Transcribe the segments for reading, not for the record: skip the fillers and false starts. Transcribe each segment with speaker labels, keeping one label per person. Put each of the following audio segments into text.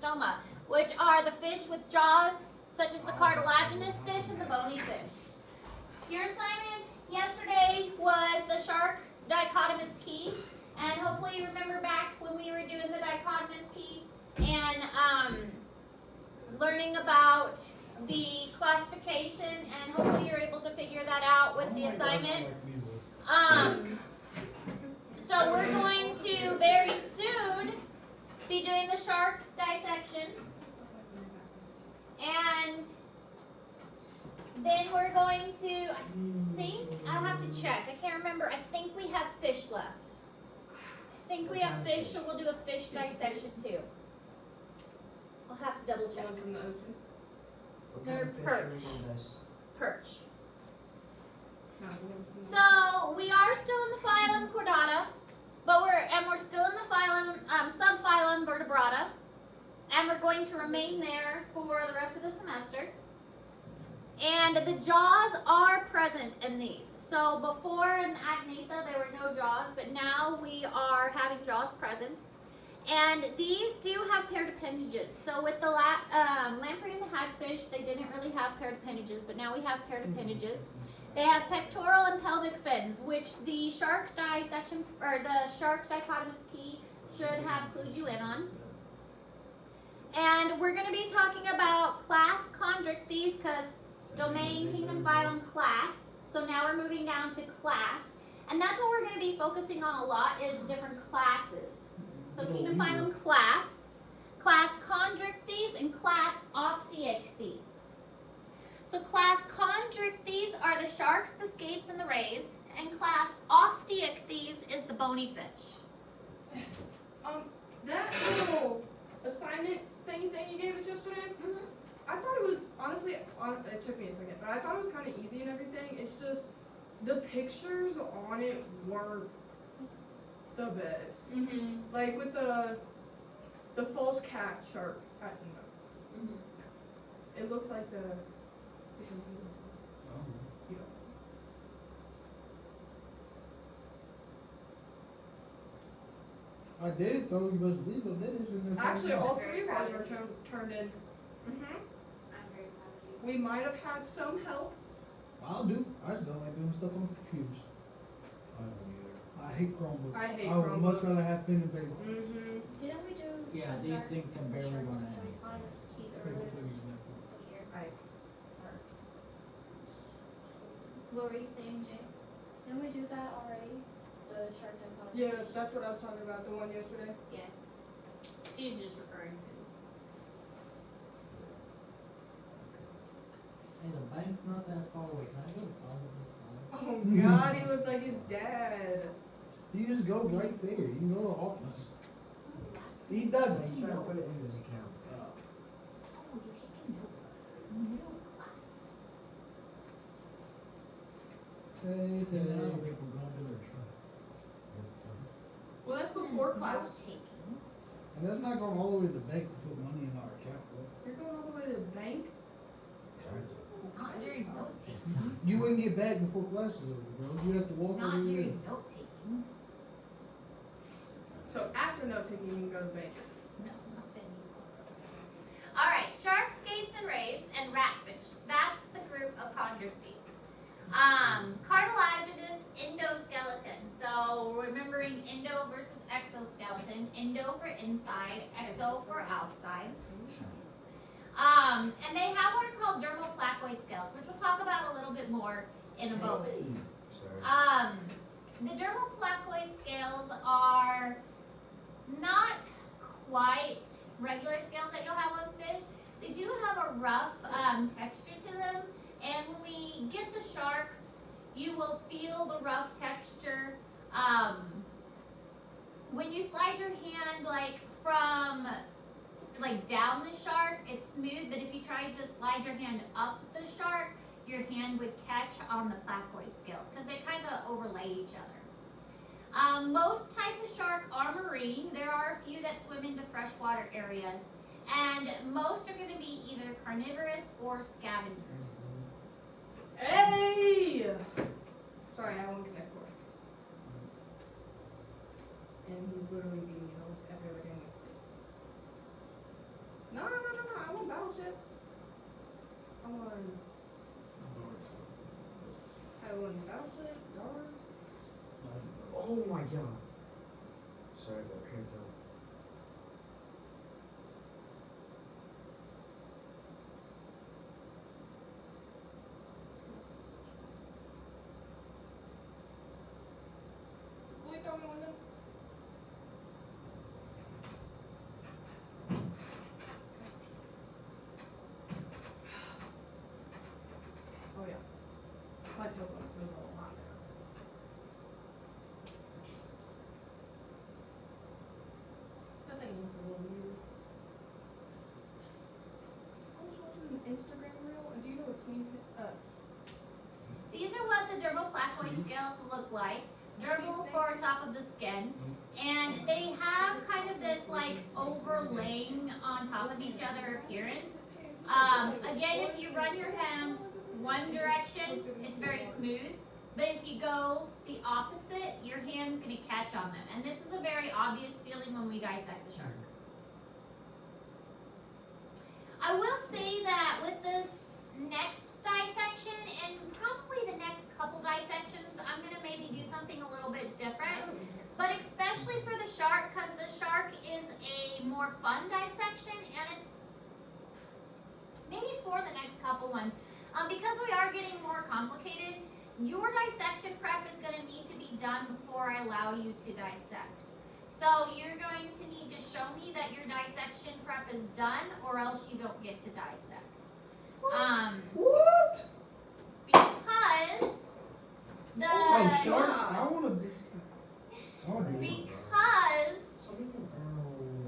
Speaker 1: stoma, which are the fish with jaws, such as the cartilaginous fish and the bony fish. Your assignment yesterday was the shark dichotomous key, and hopefully you remember back when we were doing the dichotomous key and learning about the classification, and hopefully you're able to figure that out with the assignment. So we're going to very soon be doing the shark dissection, and then we're going to, I'll have to check, I can't remember, I think we have fish left. I think we have fish, so we'll do a fish dissection too. I'll have to double check.
Speaker 2: From the ocean?
Speaker 1: They're perch. Perch. So we are still in the phylum Chordata, but we're still in the phylum subphylum Vertebrata, and we're going to remain there for the rest of the semester. And the jaws are present in these. So before in Agnatha there were no jaws, but now we are having jaws present. And these do have paired appendages. So with the lamprey and the hagfish, they didn't really have paired appendages, but now we have paired appendages. They have pectoral and pelvic fins, which the shark dissection or the shark dichotomous key should have clued you in on. And we're going to be talking about class Chondrichthyes, because domain, kingdom, phylum, class. So now we're moving down to class, and that's what we're going to be focusing on a lot, is different classes. So kingdom, phylum, class Chondrichthyes, and class Osteichthyes. So class Chondrichthyes are the sharks, the skates, and the rays, and class Osteichthyes is the bony fish.
Speaker 2: That little assignment thing you gave us yesterday, I thought it was, honestly, it took me a second, but I thought it was kind of easy and everything. It's just, the pictures on it weren't the best. Like with the false cat shark, it looked like the
Speaker 3: I did it though, you must believe I did it.
Speaker 2: Actually, all three of ours were turned in.
Speaker 1: I'm very proud of you.
Speaker 2: We might have had some help.
Speaker 3: I'll do. I just don't like doing stuff on computers.
Speaker 4: I don't either.
Speaker 3: I hate Chromebooks.
Speaker 2: I hate
Speaker 3: I would much
Speaker 2: Chromebooks.
Speaker 3: rather have pen and paper.
Speaker 5: Didn't we do?
Speaker 4: Yeah, these things can barely run out.
Speaker 5: Dichotomous key earlier this year.
Speaker 1: What were you saying, Jay?
Speaker 5: Didn't we do that already? The shark dichotomous.
Speaker 2: Yeah, that's what I was talking about, the one yesterday.
Speaker 1: Yeah. She's just referring to.
Speaker 4: Hey, the bank's not that far away. Can I go deposit this phone?
Speaker 2: Oh God, he looks like his dad.
Speaker 3: You just go right there. You know the office. He doesn't.
Speaker 4: He's trying to put it in his account.
Speaker 1: Oh, you're taking notes. Middle class.
Speaker 3: Hey,
Speaker 4: And now
Speaker 3: hey.
Speaker 4: people going to their truck.
Speaker 2: Well, that's before class.
Speaker 1: Note taking.
Speaker 3: And that's not going all the way to the bank to put money in our account, bro.
Speaker 2: You're going all the way to the bank?
Speaker 1: Not during note taking.
Speaker 3: You wouldn't get back before class is over, bro. You'd have to walk
Speaker 1: Not
Speaker 3: over there.
Speaker 1: during note taking.
Speaker 2: So after note taking, you can go to the bank.
Speaker 1: No, not then. All right, sharks, skates, and rays, and ratfish. That's the group of Chondrichthyes. Cartilaginous endoskeleton. So remembering endo versus exoskeleton. Endo for inside, exo for outside. And they have what are called dermoplacoid scales, which we'll talk about a little bit more in a moment. The dermoplacoid scales are not quite regular scales that you'll have on fish. They do have a rough texture to them, and when we get the sharks, you will feel the rough texture. When you slide your hand from down the shark, it's smooth, but if you tried to slide your hand up the shark, your hand would catch on the placoid scales because they kind of overlay each other. Most types of shark are marine. There are a few that swim into freshwater areas, and most are going to be either carnivorous or scavengers.
Speaker 2: Hey! Sorry, I won't connect cord. And he's literally being the most epic thing. Had one battleship, dark.
Speaker 6: Oh my god. Sorry, but here we go.
Speaker 2: Will you throw me one of them? Oh yeah. My tailbone feels a lot better. That thing looks a little weird. I was watching an Instagram reel, and do you know what
Speaker 1: These are what the dermoplacoid scales look like. Dermal for top of the skin. And they have kind of this like overlaying on top of each other appearance. Again, if you run your hand one direction, it's very smooth. But if you go the opposite, your hand's going to catch on them. And this is a very obvious feeling when we dissect the shark. I will say that with this next dissection and probably the next couple dissections, I'm going to maybe do something a little bit different. But especially for the shark, because the shark is a more fun dissection, and it's maybe for the next couple ones. Because we are getting more complicated, your dissection prep is going to need to be done before I allow you to dissect. So you're going to need to show me that your dissection prep is done, or else you don't get to dissect.
Speaker 3: What?
Speaker 1: Because the
Speaker 3: Oh, sharks? I wanna be.
Speaker 1: because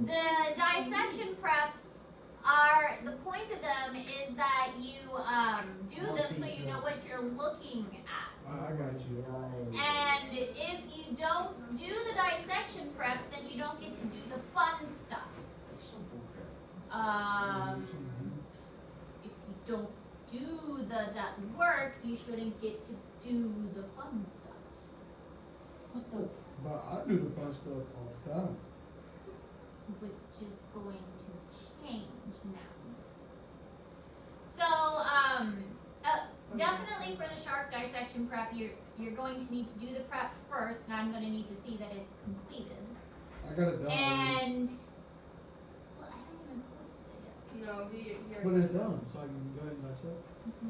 Speaker 1: the dissection preps are, the point of them is that you do them so you know what you're looking at.
Speaker 3: I got you.
Speaker 1: And if you don't do the dissection preps, then you don't get to do the fun stuff. If you don't do that work, you shouldn't get to do the fun stuff.
Speaker 4: What the?
Speaker 3: But I do the fun stuff all the time.
Speaker 1: Which is going to change now. So, definitely for the shark dissection prep, you're going to need to do the prep first, and I'm going to need to see that it's completed.
Speaker 3: I got it done.
Speaker 1: And well, I haven't even posted it yet.
Speaker 2: No, he
Speaker 3: But it's done, so I can go ahead and myself.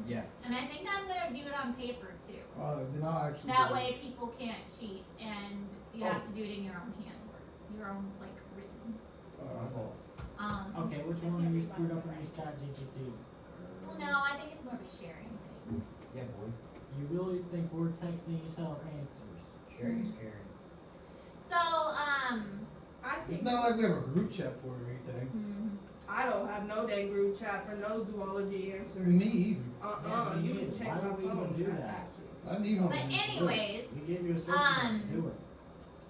Speaker 6: Yeah.
Speaker 1: And I think I'm going to do it on paper too.
Speaker 3: Then I'll actually.
Speaker 1: That
Speaker 3: do it.
Speaker 1: way, people can't cheat, and you have to do it in your own handwork, your own like written.
Speaker 6: My fault.
Speaker 4: Okay, which one are you screwed up and use ChatGPT?
Speaker 1: Well, no, I think it's more of a sharing thing.
Speaker 6: Yeah, boy.
Speaker 4: You really think we're texting each other answers?
Speaker 6: Sharing is caring.
Speaker 1: So,
Speaker 2: I
Speaker 3: It's
Speaker 2: think
Speaker 3: not like we have a group chat for it or anything.
Speaker 2: I don't have no dang group chat for no zoology answers.
Speaker 3: Me either.
Speaker 4: Yeah,
Speaker 2: You
Speaker 4: me
Speaker 2: can
Speaker 4: neither.
Speaker 2: check
Speaker 4: Why
Speaker 2: my
Speaker 4: would we even
Speaker 2: phone.
Speaker 4: do
Speaker 2: That's
Speaker 4: that?
Speaker 2: actually-
Speaker 3: I need one.
Speaker 1: But anyways,
Speaker 4: We gave you a source to do it.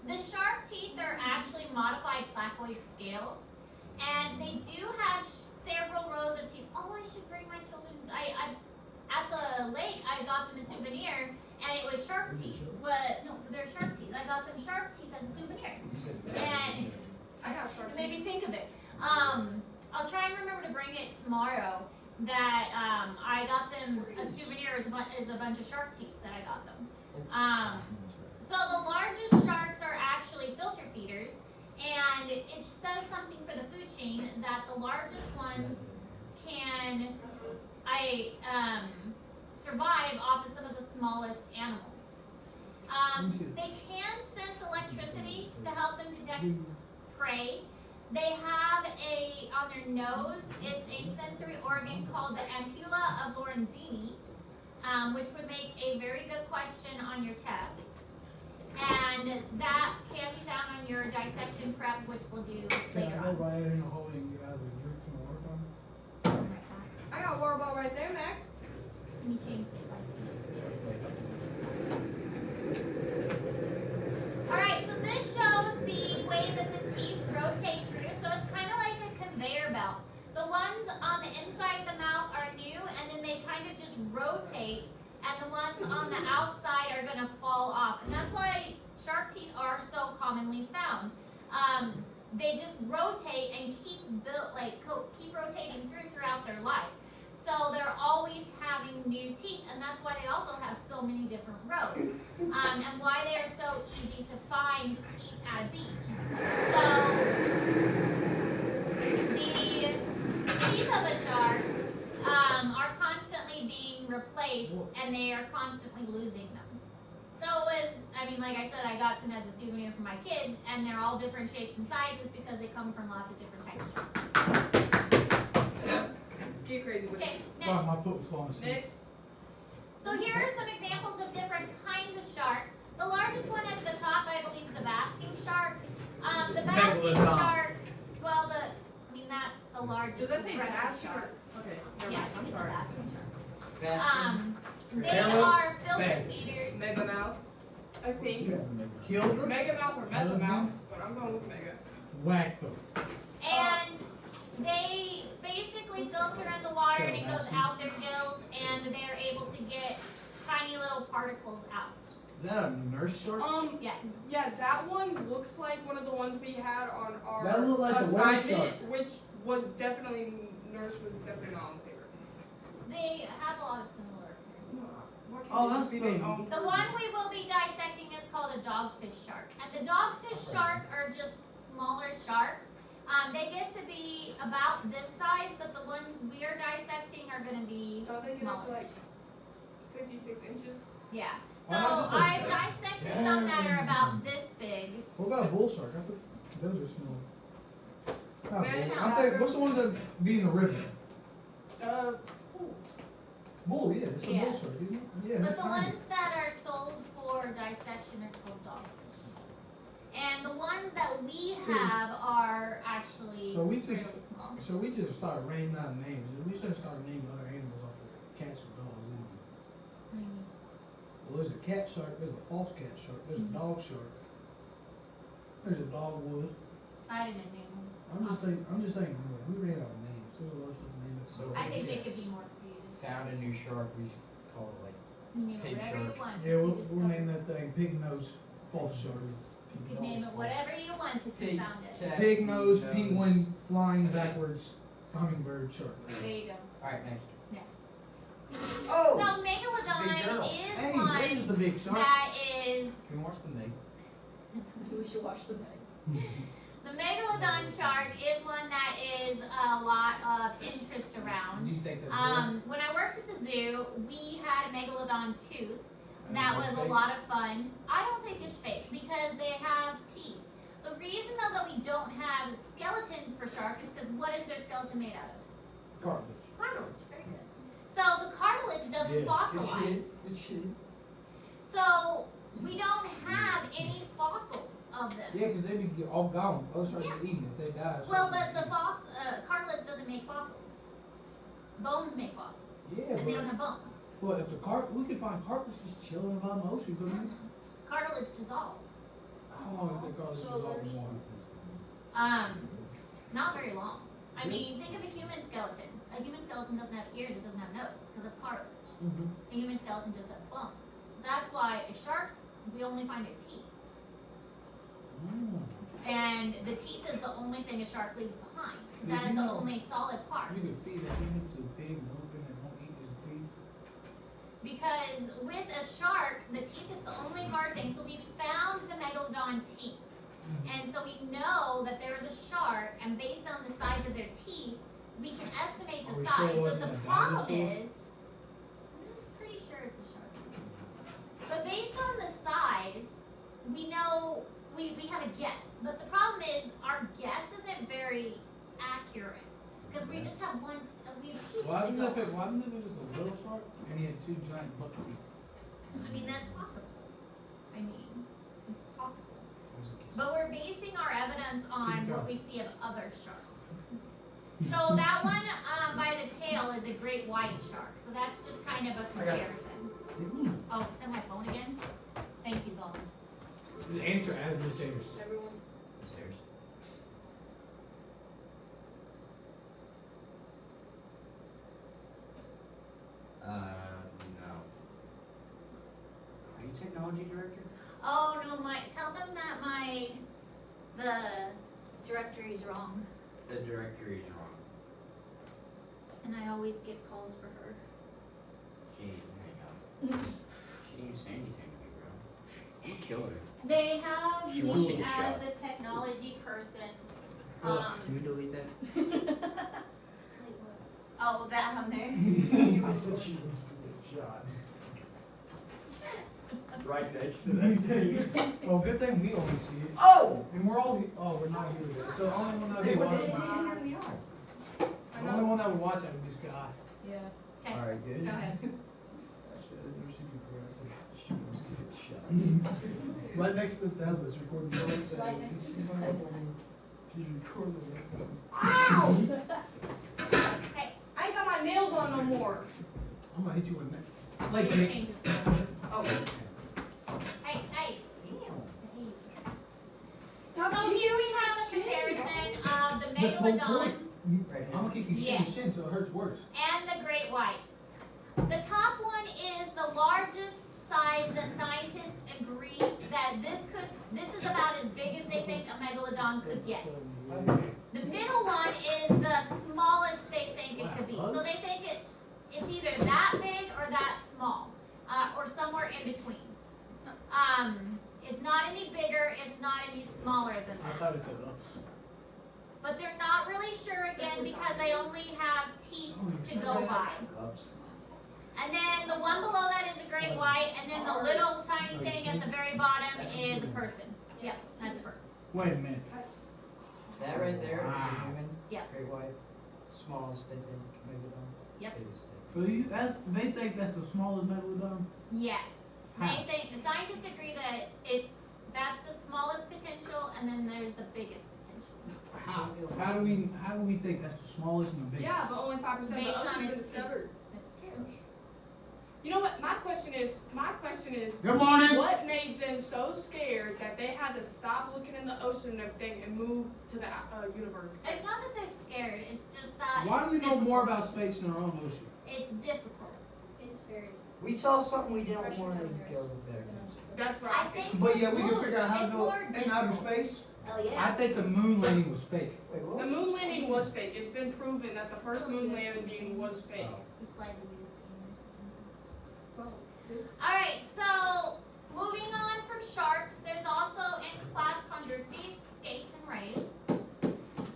Speaker 1: the shark teeth are actually modified placoid scales, and they do have several rows of teeth. Oh, I should bring my children's. I at the lake, I got them a souvenir, and it was shark teeth. But no, they're shark teeth. I got them shark teeth as a souvenir.
Speaker 6: You said
Speaker 1: And
Speaker 2: I got shark
Speaker 1: it made
Speaker 2: teeth.
Speaker 1: me think of it. I'll try and remember to bring it tomorrow. That I got them a souvenir as a bunch of shark teeth that I got them. So the largest sharks are actually filter feeders, and it says something for the food chain that the largest ones can survive off of some of the smallest animals. They can sense electricity to help them detect prey. They have on their nose, it's a sensory organ called the ampulla of Lorenzini, which would make a very good question on your test. And that can be found on your dissection prep, which we'll do
Speaker 3: Can
Speaker 1: later
Speaker 3: I go
Speaker 1: on.
Speaker 3: right in a hole and get out of the drink from the water fountain?
Speaker 2: I got water ball right there, Mac.
Speaker 1: Let me change the slide. Alright, so this shows the way that the teeth rotate through. So it's kind of like a conveyor belt. The ones on the inside of the mouth are new, and then they kind of just rotate, and the ones on the outside are going to fall off. And that's why shark teeth are so commonly found. They just rotate and keep rotating throughout their life. So they're always having new teeth, and that's why they also have so many different rows, and why they are so easy to find teeth at a beach. So the teeth of a shark are constantly being replaced, and they are constantly losing them. So it was, I mean, like I said, I got some as a souvenir for my kids, and they're all different shapes and sizes because they come from lots of different types of sharks.
Speaker 2: Get crazy with
Speaker 1: Okay,
Speaker 2: it.
Speaker 3: Sorry,
Speaker 1: next.
Speaker 3: my foot was falling asleep.
Speaker 2: Next.
Speaker 1: So here are some examples of different kinds of sharks. The largest one at the top, I believe, is a basking shark. The basking
Speaker 3: Megalodon.
Speaker 1: shark, well, that's the largest
Speaker 2: Does that say
Speaker 1: aggressive
Speaker 2: basket?
Speaker 1: shark.
Speaker 2: Okay, never
Speaker 1: Yeah,
Speaker 2: mind. I'm
Speaker 1: it's
Speaker 2: sorry.
Speaker 1: a basking shark.
Speaker 4: Bastion.
Speaker 1: They
Speaker 3: Arrow,
Speaker 1: are filter
Speaker 3: bag.
Speaker 1: feeders.
Speaker 2: Mega Mouth. I think.
Speaker 3: Killed her,
Speaker 2: Mega Mouth or Mega Mouth, but I'm going with Mega.
Speaker 3: whacked her.
Speaker 1: And they basically filter in the water and it goes out their gills, and they're able to get tiny little particles out.
Speaker 3: Is that a nurse shark?
Speaker 1: Yes.
Speaker 2: Yeah, that one looks like one of the ones we had on our
Speaker 3: That looked like the whale
Speaker 2: assignment,
Speaker 3: shark.
Speaker 2: which was definitely Nurse was definitely not on the paper.
Speaker 1: They have a lot of similar.
Speaker 2: What can
Speaker 3: Oh,
Speaker 2: they
Speaker 3: that's
Speaker 2: be
Speaker 3: the-
Speaker 2: they own?
Speaker 1: The one we will be dissecting is called a dogfish shark. And the dogfish shark are just smaller sharks. They get to be about this size, but the ones we're dissecting are going to be
Speaker 2: Don't they get up to
Speaker 1: smaller.
Speaker 2: like 56 inches?
Speaker 1: Yeah. So
Speaker 3: Why not just like
Speaker 1: I've dissected some that are about this big.
Speaker 3: What about a bull shark? I thought those are small. Not
Speaker 2: Man,
Speaker 3: bull.
Speaker 1: no.
Speaker 3: I'm thinking, what's the ones that be in the river?
Speaker 2: Ooh.
Speaker 3: Bull, yeah, it's a
Speaker 1: Yeah.
Speaker 3: bull shark, isn't it? Yeah.
Speaker 1: But the
Speaker 3: they're tiny.
Speaker 1: ones that are sold for dissection are called dogfish. And the ones that we
Speaker 3: So-
Speaker 1: have are actually
Speaker 3: So we just-
Speaker 1: really small.
Speaker 3: So we just started raining out names. We shouldn't start naming other animals off of cats or dogs. Well, there's a cat shark. There's a false cat shark. There's a dog shark. There's a dogwood.
Speaker 1: I didn't name them.
Speaker 3: I'm just thinking. We ran out of names. There's a lot of stuff to name it.
Speaker 6: So
Speaker 1: I think they
Speaker 6: Yes.
Speaker 1: could be more creative.
Speaker 6: Found a new shark, we call it like
Speaker 1: You name it
Speaker 6: Pig
Speaker 1: whatever you
Speaker 6: shark.
Speaker 1: want.
Speaker 3: Yeah,
Speaker 1: You
Speaker 3: we'll
Speaker 1: just
Speaker 3: name
Speaker 1: go-
Speaker 3: that thing pig nose false shark.
Speaker 1: You could name it whatever you want if you
Speaker 6: Pig
Speaker 1: found it.
Speaker 6: cat.
Speaker 3: Pig nose
Speaker 6: Nose.
Speaker 3: penguin flying backwards hummingbird shark.
Speaker 1: There you go.
Speaker 6: Alright, next.
Speaker 1: Next.
Speaker 6: Oh!
Speaker 1: So Megalodon
Speaker 6: girl.
Speaker 1: is
Speaker 3: Hey, there's
Speaker 1: one
Speaker 3: the big shark.
Speaker 1: that is
Speaker 6: Can we watch the Meg?
Speaker 5: We should watch the Meg.
Speaker 1: the Megalodon shark is one that is a lot of interest
Speaker 3: Do
Speaker 1: around.
Speaker 3: you think that's real?
Speaker 1: When I worked at the zoo, we had a Megalodon tooth. That
Speaker 3: Is it
Speaker 1: was a
Speaker 3: fake?
Speaker 1: lot of fun. I don't think it's fake because they have teeth. The reason though that we don't have skeletons for shark is because what is their skeleton made out of?
Speaker 3: Cartilage.
Speaker 1: Cartilage. Very good. So the cartilage doesn't
Speaker 3: Yeah.
Speaker 1: fossilize.
Speaker 6: Good shit.
Speaker 1: So we don't have any fossils of them.
Speaker 3: Yeah, because they be all gone. Other sharks
Speaker 1: Yeah.
Speaker 3: are eating if they die.
Speaker 1: Well, but the cartilage doesn't make fossils. Bones make fossils.
Speaker 3: Yeah,
Speaker 1: And they
Speaker 3: but-
Speaker 1: don't have bones.
Speaker 3: Well, if the we could find cartilage just chilling around the ocean, couldn't we?
Speaker 1: Cartilage dissolves.
Speaker 3: How long does the cartilage
Speaker 5: So
Speaker 3: dissolve in
Speaker 5: there's-
Speaker 3: water?
Speaker 1: Not very long. I
Speaker 3: Yeah.
Speaker 1: mean, think of a human skeleton. A human skeleton doesn't have ears, it doesn't have nose, because that's cartilage.
Speaker 3: Mm-hmm.
Speaker 1: A human skeleton just has bones. So that's why a shark's, we only find their teeth. And the teeth is the only thing a shark leaves behind. Because
Speaker 3: Did
Speaker 1: that
Speaker 3: you
Speaker 1: is the
Speaker 3: know-
Speaker 1: only solid part.
Speaker 3: You can feed a human to a pig, one thing that won't eat his teeth.
Speaker 1: Because with a shark, the teeth is the only hard thing. So we found the megalodon teeth. And so we know that there is a shark, and based on the size of their teeth, we can estimate
Speaker 3: Are
Speaker 1: the
Speaker 3: we
Speaker 1: size.
Speaker 3: sure it
Speaker 1: But
Speaker 3: wasn't
Speaker 1: the
Speaker 3: a
Speaker 1: problem
Speaker 3: dinosaur?
Speaker 1: is, I'm pretty sure it's a shark. But based on the size, we know we have a guess. But the problem is our guess isn't very accurate because we just have we have teeth
Speaker 3: Why
Speaker 1: to
Speaker 3: isn't
Speaker 1: go
Speaker 3: it
Speaker 1: on.
Speaker 3: why isn't it just a little shark and he had two giant buck teeth?
Speaker 1: I mean, that's possible. I mean, it's possible. But we're basing our evidence on what we see of other sharks. So that one by the tail is a great white shark. So that's just kind of a comparison. Oh, is that my phone again? Thank you, Zolan.
Speaker 3: The answer as Miss Sanders.
Speaker 5: Everyone's
Speaker 6: Upstairs. No. Are you technology director?
Speaker 1: Oh no, tell them that the directory's wrong.
Speaker 6: The directory is wrong.
Speaker 1: And I always get calls for her.
Speaker 7: She ain't hang out. She didn't say anything to me, bro. I'm gonna kill her.
Speaker 1: They have
Speaker 7: She wants to
Speaker 1: me
Speaker 7: get
Speaker 1: as
Speaker 7: shot.
Speaker 1: the technology person.
Speaker 7: Can we delete that?
Speaker 1: Oh, that on there.
Speaker 6: I said she needs to get shot. Right next to that.
Speaker 3: Well, good thing we only see it.
Speaker 6: Oh!
Speaker 3: And we're all, we're not here today. So the only one that
Speaker 6: They
Speaker 3: we
Speaker 6: were
Speaker 3: watch,
Speaker 6: hitting him in the eye.
Speaker 2: I
Speaker 3: the only
Speaker 2: know.
Speaker 3: one that we watch out of this guy.
Speaker 2: Yeah.
Speaker 1: Okay.
Speaker 6: Alright, good.
Speaker 1: Go ahead.
Speaker 6: She wants to get shot.
Speaker 3: Right next to the tablet, it's recording the whole thing.
Speaker 5: Right next to the
Speaker 3: She's recording it.
Speaker 2: Ow!
Speaker 1: Hey,
Speaker 2: I ain't got my nails on no more.
Speaker 3: I'm gonna hit you with that.
Speaker 1: it
Speaker 3: Like, Jake.
Speaker 1: changes colors.
Speaker 6: Oh.
Speaker 1: Hey, hey.
Speaker 6: Damn.
Speaker 2: Stop
Speaker 1: So here we have a comparison of the
Speaker 3: This whole
Speaker 1: megalodons
Speaker 3: point. I'm gonna kick you shit in the shin so it hurts worse.
Speaker 1: and the great white. The top one is the largest size that scientists agree that this is about as big as they think a megalodon could get. The middle one is the smallest they think it could be. So they think it's either that big or that small, or somewhere in between. It's not any bigger, it's not any smaller than
Speaker 3: I
Speaker 1: that.
Speaker 3: thought it said ups.
Speaker 1: But they're not really sure again because they only have teeth to go by.
Speaker 6: Ups.
Speaker 1: And then the one below that is a great white, and then the little tiny thing at the very bottom is a person. Yep, that's a person.
Speaker 3: Wait a minute.
Speaker 4: That right there is
Speaker 3: Wow.
Speaker 4: a human.
Speaker 1: Yep.
Speaker 4: Great white. Smallest they think megalodon.
Speaker 1: Yep.
Speaker 4: Biggest
Speaker 3: So they think that's the smallest megalodon?
Speaker 1: Yes.
Speaker 3: How?
Speaker 1: They think the scientists agree that that's the smallest potential, and then there's the biggest potential.
Speaker 3: How do we think that's the smallest and the biggest?
Speaker 2: Yeah, but only 5% of the
Speaker 1: Based on
Speaker 2: ocean has been
Speaker 1: its
Speaker 2: discovered.
Speaker 1: That's true.
Speaker 2: You know what? My question is,
Speaker 3: Good morning.
Speaker 2: what made them so scared that they had to stop looking in the ocean and everything and move to the universe?
Speaker 1: It's not that they're scared. It's just that
Speaker 3: Why do we
Speaker 1: it's
Speaker 3: know more
Speaker 1: difficult.
Speaker 3: about space than our own ocean?
Speaker 1: It's difficult.
Speaker 5: It's very.
Speaker 6: We saw something we didn't
Speaker 5: Pressure
Speaker 6: want to
Speaker 5: down there
Speaker 6: go
Speaker 5: is-
Speaker 6: there.
Speaker 5: is enough.
Speaker 2: That's what
Speaker 1: I
Speaker 2: I think.
Speaker 1: think.
Speaker 3: But yeah,
Speaker 1: with
Speaker 3: we can
Speaker 1: moon,
Speaker 3: figure out how
Speaker 1: it's
Speaker 3: to
Speaker 1: more
Speaker 3: go in outer
Speaker 1: difficult.
Speaker 3: space.
Speaker 5: Oh
Speaker 3: I
Speaker 5: yeah.
Speaker 3: think the moon landing was fake.
Speaker 6: Wait, what?
Speaker 2: The moon landing was fake. It's been proven that the first moon landing was fake.
Speaker 6: Oh.
Speaker 1: We slightly use
Speaker 2: Well, this-
Speaker 1: Alright, so moving on from sharks, there's also in class Chondrichthyes, skates, and rays.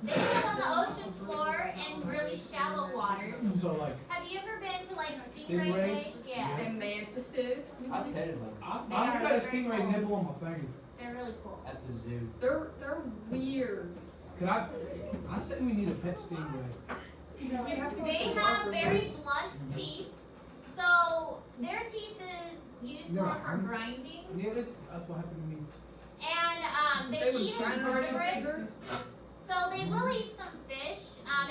Speaker 1: They live on the ocean floor in really shallow waters.
Speaker 3: So like,
Speaker 1: Have you ever been to like stingray
Speaker 3: Stingrays?
Speaker 1: bay? Yeah,
Speaker 2: And mantises.
Speaker 4: I've petted one
Speaker 3: I've
Speaker 1: They are
Speaker 3: got a
Speaker 1: very
Speaker 3: stingray
Speaker 1: cool.
Speaker 3: nibble on my finger.
Speaker 1: they're really cool.
Speaker 4: at the zoo.
Speaker 2: They're weird.
Speaker 3: Could I say we need a pet stingray.
Speaker 2: We have to go
Speaker 1: They
Speaker 2: to the
Speaker 1: have
Speaker 2: dark
Speaker 1: very
Speaker 2: room.
Speaker 1: blunt teeth, so their teeth is used
Speaker 3: They're
Speaker 1: more for
Speaker 3: hungry.
Speaker 1: grinding,
Speaker 3: Yeah, that's what happened to me.
Speaker 1: and
Speaker 2: They
Speaker 1: they
Speaker 2: was
Speaker 1: eat
Speaker 2: grinding on your
Speaker 1: invertebrates.
Speaker 2: finger.
Speaker 1: So they will eat some fish.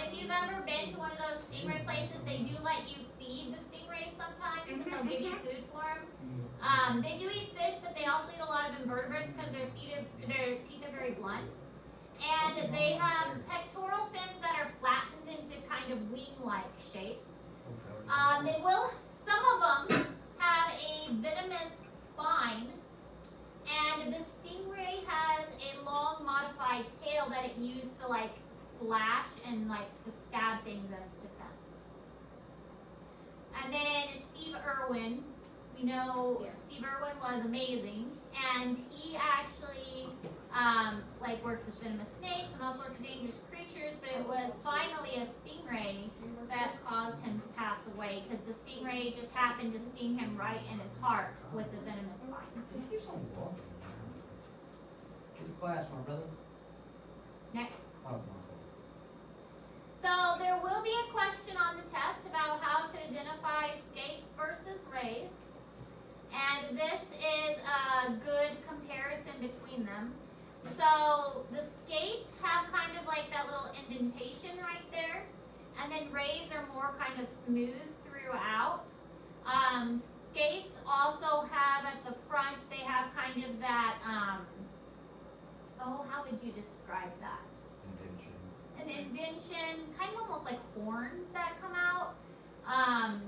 Speaker 1: If you've ever been to one of those stingray places, they do let you feed the stingrays sometimes, and they'll give you food for them. They do eat fish, but they also eat a lot of invertebrates because their teeth are very blunt. And they have pectoral fins that are flattened into kind of wing-like shapes. Some of them have a venomous spine, and the stingray has a long modified tail that it used to like slash and like to stab things as defense. And then Steve Irwin, we know
Speaker 5: Yes.
Speaker 1: Steve Irwin was amazing, and he actually like worked with venomous snakes and all sorts of dangerous creatures, but it was finally a stingray that caused him to pass away because the stingray just happened to sting him right in his heart with the venomous spine.
Speaker 6: Can you some water?
Speaker 4: Good class, my brother.
Speaker 1: Next.
Speaker 6: Oh, my.
Speaker 1: So there will be a question on the test about how to identify skates versus rays. And this is a good comparison between them. So the skates have kind of like that little indentation right there. And then rays are more kind of smooth throughout. Skates also have at the front, they have kind of that, how would you describe that? An indentation, kind of almost like horns that come out,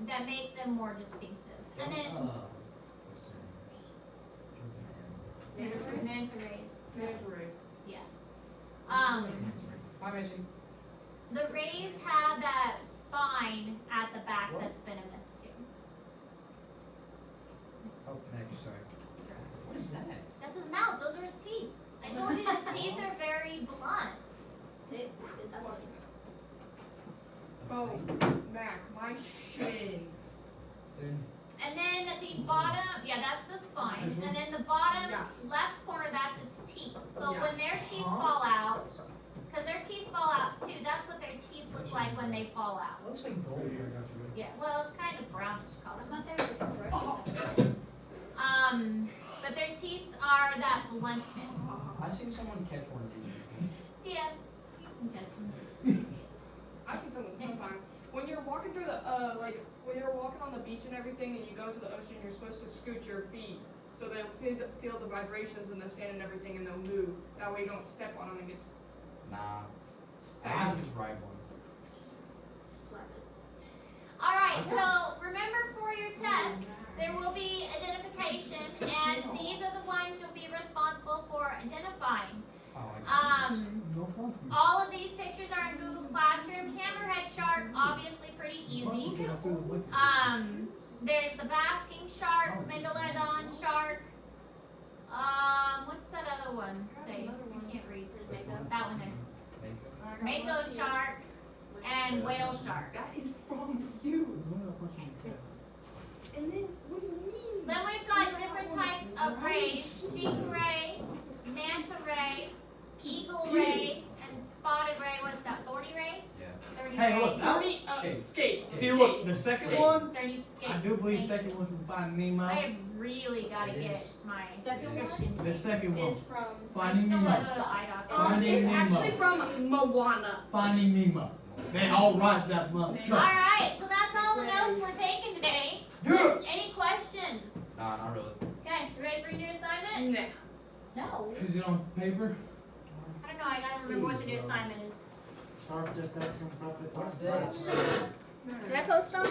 Speaker 1: that make them more distinctive. And then manta rays.
Speaker 2: Manta rays.
Speaker 4: Hi, Macy.
Speaker 1: The rays have that spine at the back
Speaker 6: What?
Speaker 1: that's venomous too.
Speaker 6: Oh, next, sorry.
Speaker 4: What is that?
Speaker 1: That's his mouth. Those are his teeth. I told you the teeth are very blunt.
Speaker 5: It's
Speaker 2: Oh, Mac, my shin.
Speaker 6: Then,
Speaker 1: And then at the bottom, yeah, that's the spine. And then the bottom
Speaker 2: Yeah.
Speaker 1: left corner, that's its teeth. So
Speaker 2: Yeah.
Speaker 1: when their teeth fall out, because their teeth fall out too, that's what their teeth look like when they fall out.
Speaker 6: looks like
Speaker 3: Okay,
Speaker 6: gold.
Speaker 3: I got you ready.
Speaker 1: Yeah, well, it's kind of brownish color.
Speaker 5: I thought they were just brushes.
Speaker 1: But their teeth are that bluntness.
Speaker 4: I've seen someone catch one of these before.
Speaker 1: Yeah, you can catch them.
Speaker 2: I've seen someone sometime. When you're walking through the when you're walking on the beach and everything, and you go to the ocean, you're supposed to scoot your feet so they'll feel the vibrations in the sand and everything, and they'll move. That way you don't step on them and get.
Speaker 7: Nah. I just ride one.
Speaker 1: Alright, so remember for your test, there will be identification, and these are the ones you'll be responsible for identifying.
Speaker 6: Oh, I got
Speaker 3: No problem.
Speaker 1: All of these pictures are in Google Classroom. Hammerhead shark, obviously pretty easy. There's the basking shark, megalodon shark. What's that other one? Say, I can't read.
Speaker 5: There's Mako.
Speaker 1: That one there. Mako shark and whale shark.
Speaker 2: That is from you. And then what do you mean?
Speaker 1: Then we've got different types of rays: stingray, manta ray, eagle ray, and spotted ray. What's that? 40 ray?
Speaker 7: Yeah.
Speaker 1: 30
Speaker 8: Hey,
Speaker 1: ray.
Speaker 8: look, now-
Speaker 2: Skate.
Speaker 8: See, look, the second
Speaker 1: Skate.
Speaker 8: one,
Speaker 1: 30 skate.
Speaker 8: I do believe second one's from Finding
Speaker 1: I
Speaker 8: Nemo.
Speaker 1: have really got to
Speaker 6: It
Speaker 1: get
Speaker 6: is.
Speaker 1: my
Speaker 5: Second one?
Speaker 1: prescription
Speaker 8: The
Speaker 1: checked.
Speaker 8: second one,
Speaker 5: Is from
Speaker 8: Finding
Speaker 1: Still
Speaker 8: Nemo.
Speaker 1: gotta go to the eye doctor.
Speaker 8: Finding
Speaker 2: It's
Speaker 8: Nemo.
Speaker 2: actually from Moana.
Speaker 8: Finding Nemo. They all right that mother
Speaker 1: All
Speaker 8: truck.
Speaker 1: right, so that's all the notes we're taking today.
Speaker 8: Yes!
Speaker 1: Any questions?
Speaker 7: Nah, not really.
Speaker 1: Okay, you ready for your new assignment?
Speaker 2: Nah.
Speaker 1: No.
Speaker 8: Is it on paper?
Speaker 1: I don't know. I gotta remember what the new assignment is.
Speaker 6: Start this action, profits.
Speaker 4: What's this?
Speaker 1: Did I post it on?